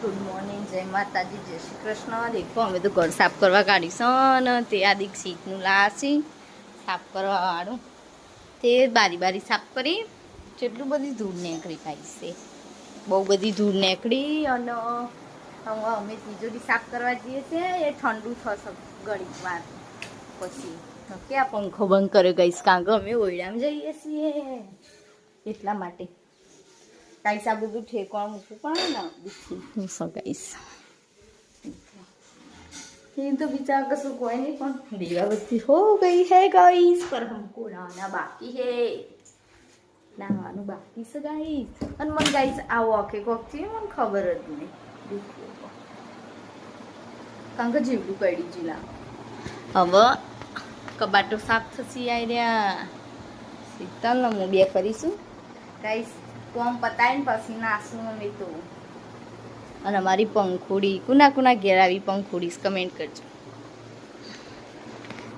Good morning, જય માતાજી, જય શ્રી કૃષ્ણ. દેખો અમે તો ઘર સાફ કરવા કાઢીશું ને તે આ દીક્ષિતનું લાસી સાફ કરવા વાળું તે બારી સાફ કરી. જેટલું બધી ધૂળ નીકળી કાઢી છે, બહુ બધી ધૂળ નીકળી. અને અમે તિજોરી સાફ કરવા જઈએ છીએ. એ ઠંડુ થશે ઘડીક વાર પછી ક્યાં પંખો બંધ કર્યો ગઈશ, કારણ કે અમે ઓયડામાં જઈએ છીએ એટલા માટે. गाइस આ બધું ઠેકવા મૂકવું પડે ને દીકરી સો ગાइस ये तो बेचारा कसम कोई नहीं पर दीवाबत्ती हो गई है गाइस, पर हमको नहाना बाकी है, नहाना बाकी से गाइस. और मन गाइस आओ आके कोकती मन खबर જ નહીં. देखो કાંક જીવડું પડી જીલા. હવે કબાટો સાફ થસી આઈ રહ્યા. શીતલ ને હું બે કરીશું ગાइस. કોમ પતાવીને પછી નાસું અમે તો. અને અમારી પંખોડી કુના ઘેર આવી પંખોડીસ કમેન્ટ કરજો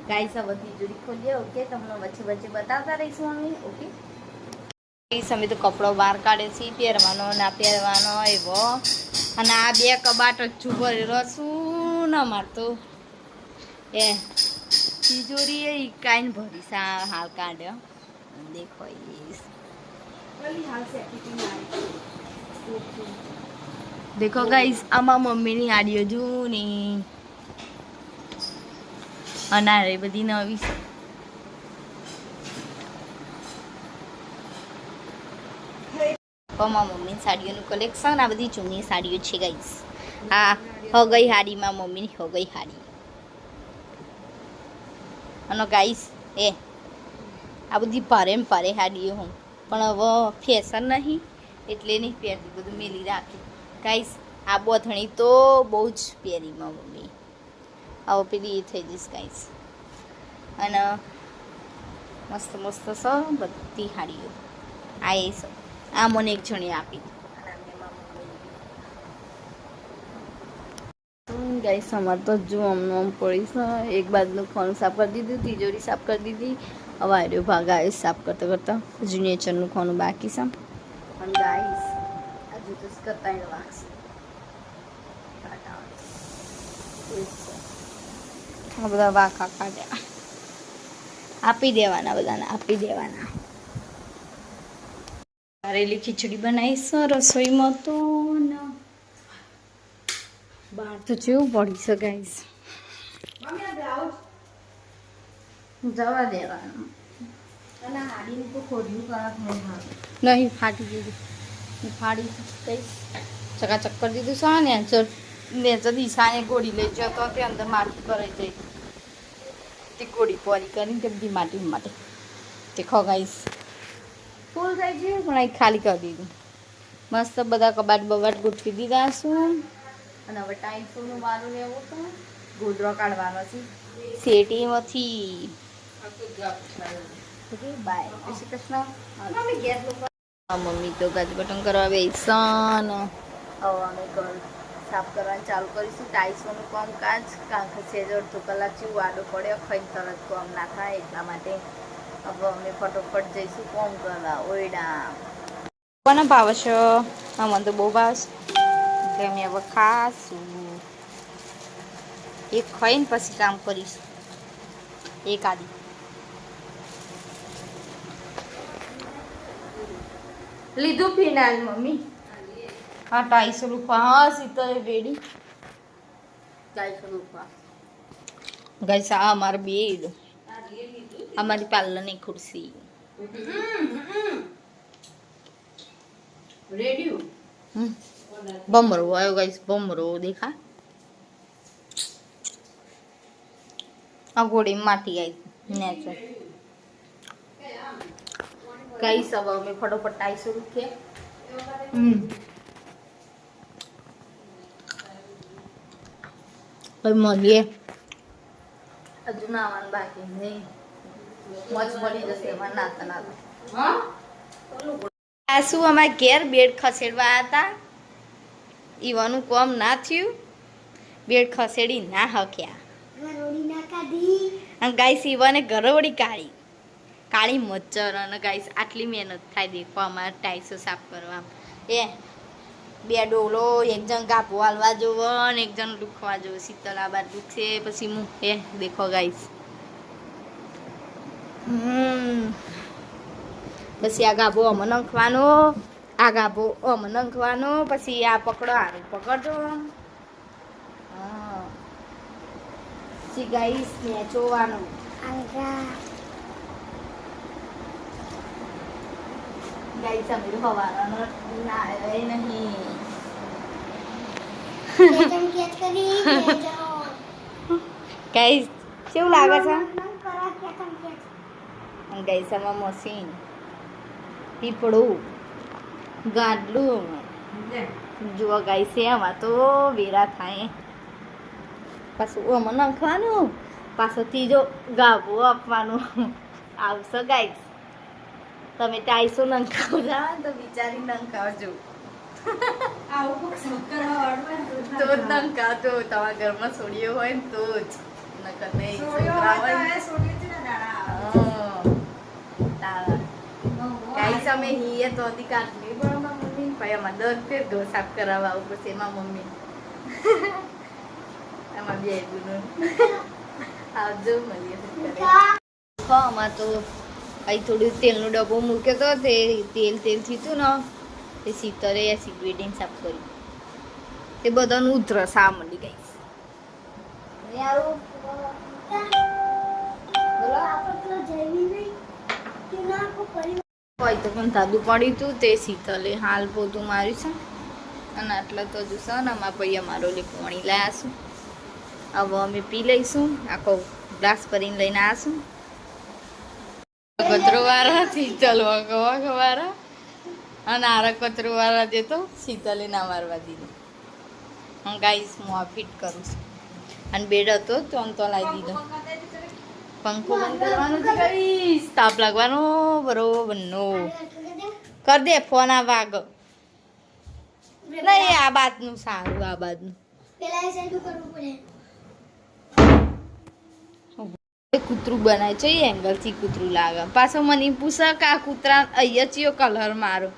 ગાઈસ. આ બધી જોડી ખોલીએ. ઓકે, તમને વચ્ચે બતાવતા રહીશું અમે. ઓકે ગાઈસ, અમે તો કપડો બહાર કાઢે છે, પહેરવાનો ના પહેરવાનો એવો. અને આ બે કબાટ હજુ ભરેલો છું ને અમારે તો એ તિજોરી એ કાંઈ ભરી છે હાલ કાઢ્યો. દેખો देखो गाइस, आमा मम्मी ની આડીઓ જૂની અનારે બધી નવી. આમાં મમ્મીની સાડીઓનું કલેક્શન. આ બધી જૂની સાડીઓ છે ગાઈસ. આ હગઈ હાડીમાં મમ્મીની હગઈ હાડી. અને ગાઈસ એ આ બધી ભારે હાડીઓ હું પણ હવે ફેશન નહીં એટલે નહીં પહેરતી, બધું મેલી રાખી ગાઈસ. આ બોથણી તો બહુ જ પહેરીમાં મમ્મી. હવે પેલી એ થઈ જઈશ ગાઈસ. અને મસ્ત છે બધી હાડીઓ. આ એ છે, આ મને એક જણે આપી ગાઈસ. અમારે તો જો આમ પડીશ. એક બાજુનું ખોનું સાફ કરી દીધું, તિજોરી સાફ કરી દીધી. હવે આર્યો ભાગ આવે સાફ કરતા જુનિયરનું ખોનું બાકી છે. અને ગાઈસ હજુ તો કરતા વાગશે. આ બધા વાંકા કાઢ્યા, આપી દેવાના, બધાને આપી દેવાના. કારેલી ખીચડી બનાવીશ રસોઈમાં તો બહાર તો જેવું પડી છે ગાઈસ. જવા દેવાનું. અને હાડીનું તો ખોજવું કરાક નહીં ફાટી દીધું. ફાડી કઈશ ચકાચક કરી દીધું. શા ને દિશાને ગોળી લઈ જતો તે અંદર માટી કરાઈ જઈ તે ગોળી પોરી કરીને તે બધી માટી માટે તે ખગાઈશ. ફૂલ થઈ ગયું પણ અહીં ખાલી કરી દીધું. મસ્ત બધા કબાટ બબાટ ગોઠવી દીધા છું. અને હવે ટાઈલ્સનું મારું લેવું તો ગોદરો કાઢવાનો છે સેટીમાંથી. ઓકે બાય, જય શ્રી કૃષ્ણ. મમ્મી તો ગાજુ બટન કરવા બેસન. હવે અમે ઘર સાફ કરવાનું ચાલુ કરીશું. ટાઈલ્સનું કામકાજ કારણ કે છે જ અડધો કલાક જેવું આડો પડ્યો, ખાઈને તરત કામ ના થાય એટલા માટે હવે અમે ફટોફટ જઈશું કોમ કરવા ઓયડા. કોને ભાવે છે? મને તો બહુ ભાવે એટલે અમે હવે ખાશું. એક ખાઈને પછી કામ કરીશું. એક આદી લીધું ફિનાલ મમ્મી. હા 250 રૂપિયા. હા શીતલ રેડી 250 રૂપિયા ગાઈસ. આ અમારે બેડ, અમારી પાર્લરની ખુરશી રેડી. બમરો આવ્યો ગાઈસ, બમરો દેખા. આ ગોળી માટી આવી નેચર ગાઈસ. હવે અમે ફટોફટ 250 રૂપિયા મળીએ. હજુ નાવાનું બાકી નહીં, મચ મળી જશે એમાં નાતા. આ શું અમારા ઘેર બેડ ખસેડવા હતા, ઈવાનું કોમ ના થયું. બેડ ખસેડી ના હક્યા અને ગાઈસ ઈવાને ગરોળી કાળી મચ્છર. અને ગાઈસ આટલી મહેનત થાય દેખો અમારે ટાઈસો સાફ કરવા. એ બે ડોલો એક જણ કાપો હાલવા જોવો ને એક જણ દુખવા જોવો. શીતલ આ બાર દુખશે પછી હું દેખો ગાઈસ. પછી આ ગાભો અમ નાખવાનો, આ ગાભો અમ નાખવાનો, પછી આ પકડો આનું પકડજો. હા પછી ગાઈસ ને જોવાનું ગાઈસ અમે હવાના ના નહીં ગાઈસ કેવું લાગે છે ગાઈસ આમાં મશીન પીપળું ગાડલું જુઓ ગાઈસ એમાં તો વેરા થાય. પાછું આમાં નાખવાનું, પાછો ત્રીજો ગાભો આપવાનું આવશે ગાઈસ. તમે ટાઈસો નંખાવતા તો બિચારી નંખાવજો તો જ નંખાવતો. તમારા ઘરમાં છોડીઓ હોય ને તો જ નકર નહીં. ગાઈસ અમે હીએ તો હતી કાઢવી પણ અમારા મમ્મી ભાઈ અમારે 10 ફેર ઘર સાફ કરાવવા આવું પછી એમાં મમ્મી આમાં બે ગુનો આવજો મળીએ. આમાં તો અહીં થોડું તેલનો ડબ્બો મૂક્યો હતો તે તેલ થયું હતું ને તે શીતળે એસિડ વેડિંગ સાફ કર્યું તે બધાનું ઉધરસ આ મળી ગઈ. હોય તો પણ તાદું પડ્યું હતું તે શીતલે હાલ પોતું માર્યું છે. અને આટલા તો હજુ છે ને અમારા ભાઈ અમારો લે પાણી લાયા છું. હવે અમે પી લઈશું. આખો ગ્લાસ ભરીને લઈને આવીશું. કચરો વાળા શીતલ વાળા અને આરા કચરો વાળા જે તો શીતલે ના મારવા દીધું. હું ગાઈસ હું આ ફિટ કરું છું. અને બેડ હતો તો આમ તો લાવી દીધો. પંખો બંધ કરવાનો છે ગાઈસ. તાપ લાગવાનો બરોબર નો કર દે. ફોન આ વાગ નહીં આ બાતનું સારું આ બાજનું કૂતરું બનાવે છે. એંગલથી કૂતરું લાગે. પાછો મને પૂછે કે આ કૂતરા અહીંયા ચિયો કલર મારો.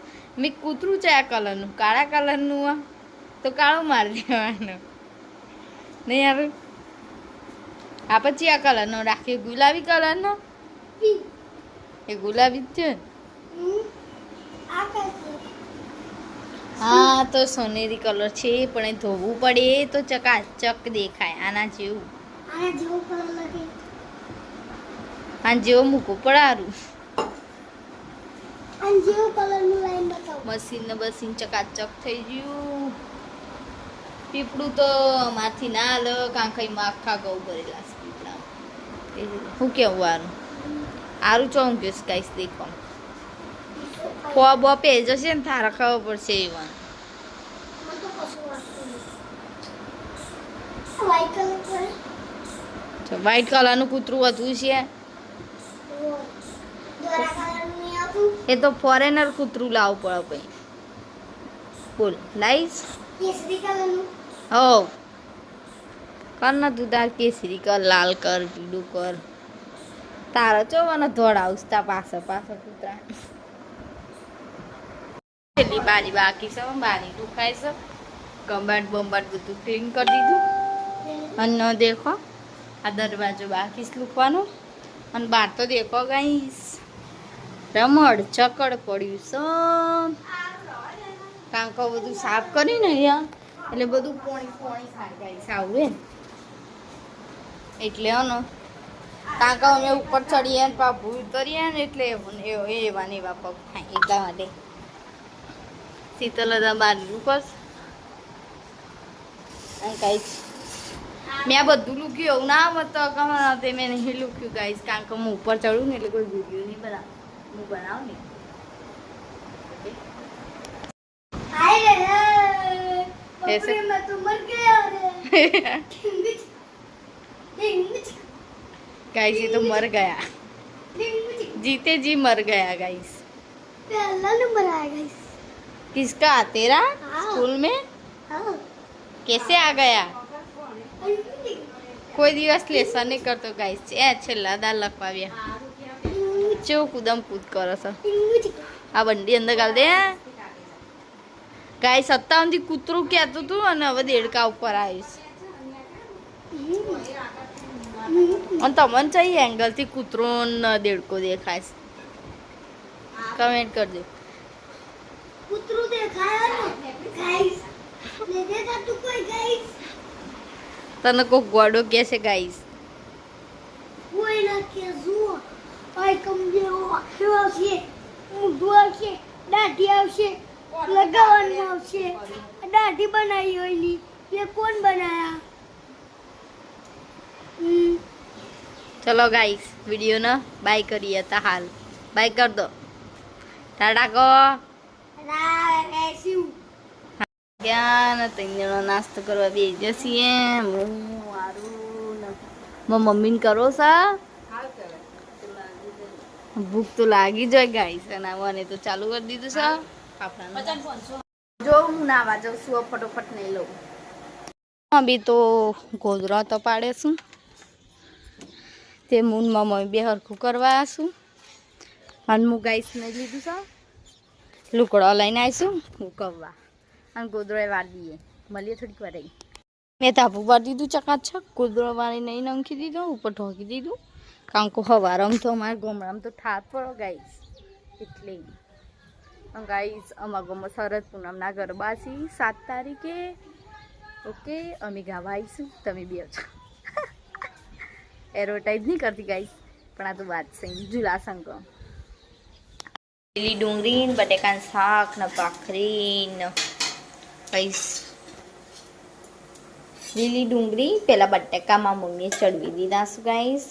મેં કૂતરું છે આ કલરનું કાળા કલરનું તો કાળો મારી દેવાનો નહીં યાર. આ પછી આ કલરનો રાખીએ ગુલાબી કલરનો એ ગુલાબી જ છે. હા તો સોનેરી કલર છે પણ એ ધોવું પડે તો ચકાચક દેખાય. આના જેવું આના જેવો મૂકવું પડારું. મશીન ને બસીન ચકાચક થઈ ગયું. પીપળું તો માથી ના હાલ કાંખાઈમાં આખા ઘઉં ભરેલા છે પીપળા. શું કેવું વારું સારું ચોંક ગયું ગાઈસ. દેખો ખોબો પે જશે ને તારા ખબર પડશે એવા. વ્હાઈટ કલરનું કૂતરું હતું છે એ તો ફોરેનર કૂતરું લાવવું પડે ભાઈ. બોલ લાઈશ હો કર ના તું તાર કેસરી કર લાલ કર પીળું કર તારો ચોવાનો ધોળાવતા પાછળ કૂતરા. કેટલી બારી બાકી છે. બારી દુખાય છે. કબાટ બંબાટ બધું ક્લીન કરી દીધું. અને દેખો આ દરવાજો બાકી જ લૂકવાનો. અને બહાર તો દેખો ગાઈસ રમડ ચકડ પડ્યું છે. કાંકો બધું સાફ કરી ને અહીંયા એટલે બધું પોણી ખાઈ ગાઈસ આવું એટલે હનો કાંકા અમે ઉપર ચડીએ ને પાપુ ઉતરીએ ને એટલે એવા ને એવા પગ થાય એટલા માટે. શીતલ બહાર રૂપસ ગાઈસ મેં આ બધું લૂક્યું એવું ના મત કમાતે મેં નહીં લૂક્યું ગાઈસ કારણ કે હું ઉપર ચડું ને એટલે કોઈ વિડીયો નહીં બનાવ. હું બનાવું ને ऐसे मैं तो मर गया गाइस ये तो मर गया जीते जी मर गया गाइस. पहला नंबर आया गाइस. किसका तेरा स्कूल में कैसे आ गया. કોઈ દિવસ લેસન નહીં કરતો ગાઈસ. એ છેલ્લા દાળ લખવાવ્યા ચેવું કૂદમ કૂદ કરો છો. આ બંડી અંદર ગાલ દે ગાઈસ અત્યારથી કૂતરું કહેતું હતું અને હવે દેડકા ઉપર આવીશ. અને તમને કઈ એંગલથી કૂતરો ને દેડકો દેખાય છે? કમેન્ટ કરજો. કૂતરું દેખાય ને ગાઈસ ને દેખાતું કોઈ ગાઈસ તને કોઈ ગોડો કે છે ગાઈસ? કોઈ ના કે જુઓ આઈ કમજોર આવશે ઊંધું આવશે દાઢી આવશે લગાવવાનું આવશે દાઢી બનાવી હોયલી એ કોણ બનાયા? ચલો ગાઈસ વિડીયો ને બાય કરીએ તા હાલ. બાય કર દો. ટાટા કો. ક્યાં ને 3 જણો નાસ્તો કરવા બેસી જઈએ. હું મારું મમ્મીને કરો સા. ભૂખ તો લાગી જાય ગાઈસ અને મને તો ચાલુ કરી દીધું છે. જો હું નાવા જાઉં છું ફટોફટ નહીં લઉં. બી તો ગોદરા તો પાડે છું તે મૂનમાં મમ્મી બે હરખું કરવા છું અને હું ગાઈસ નહીં લીધું છે. લુકડો લઈને આવીશું હું કવવા અને ગોદરો વાર દઈએ. મળીએ થોડીક વાર રહી. મેં તાપું પાડી દીધું ચકાચક. ગોદરો વાળી નહીં નાખી દીધો ઉપર ઢોકી દીધું કારણ કે હવારમ તો અમારા ગામડામાં તો ઠાર પડો ગાઈસ એટલે ગાઈસ અમારા ગામમાં શરદ પૂનમના ગરબા છે 7 તારીખે. ઓકે અમે ગાવા આવીશું તમે બે છો. એડવર્ટાઈઝ નહીં કરતી ગાઈસ પણ આ તો વાત છે. ઝુલા શંકર લીલી ડુંગળી બટેકાનું શાક ને ભાખરી ને ગાઈસ લીલી ડુંગળી પહેલાં બટેકામાં મમ્મીએ ચડવી દીધા છે ગાઈસ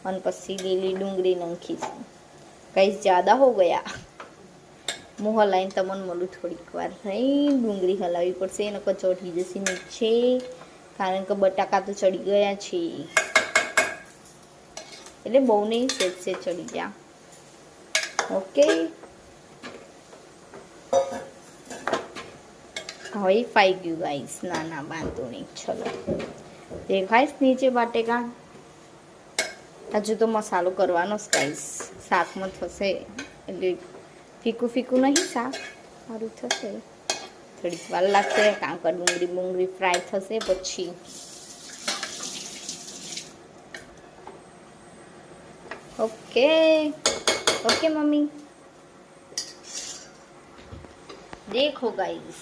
અને પછી લીલી ડુંગળી નાખીશું. ગાઈસ જ્યાદા હો ગયા. હું હલાવીને તમને મળું થોડીક વાર રહી. ડુંગળી હલાવવી પડશે એને કચોટી જશે નીચે કારણ કે બટાકા તો ચડી ગયા છે એટલે બહુ નહીં સેજ ચડી ગયા. ઓકે હવે ફાઈ ગયું ગાઈસ. ના બાંધો નહીં. ચલો દેખાઈશ નીચે બટેકા. હજુ તો મસાલો કરવાનો જ ગાઈસ. શાકમાં થશે એટલે ફીકું ફીકું નહીં શાક સારું થશે. થોડીક વાર લાગશે કારણ કે ડુંગળી ફ્રાય થશે પછી. ઓકે ઓકે મમ્મી દેખો ગાઈસ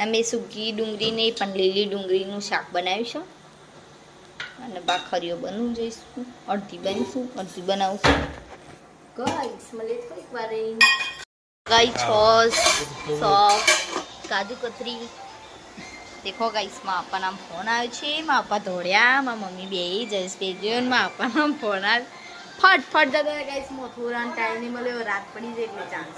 અમે સૂકી ડુંગળી નહીં પણ લીલી ડુંગળીનું શાક બનાવ્યું છે અને ભાખરીઓ બનવું જઈશું. અડધી બનીશું અડધી બનાવશું ગાઈસ. મળે થોડીક વાર ગાઈસ. સોસ કાજુ કતરી દેખો ગાઈસ. માં આપણા ફોન આવ્યો છે. માં આપા ધોળ્યા માં મમ્મી બે જઈશ ભેજ્યો ને માં આપણા ફોન આવ્યો ફટ જતા ગાઈસ. મોથુરાન ટાઈમ નહીં મળ્યો રાત પડી જાય એટલે ચાન્સ.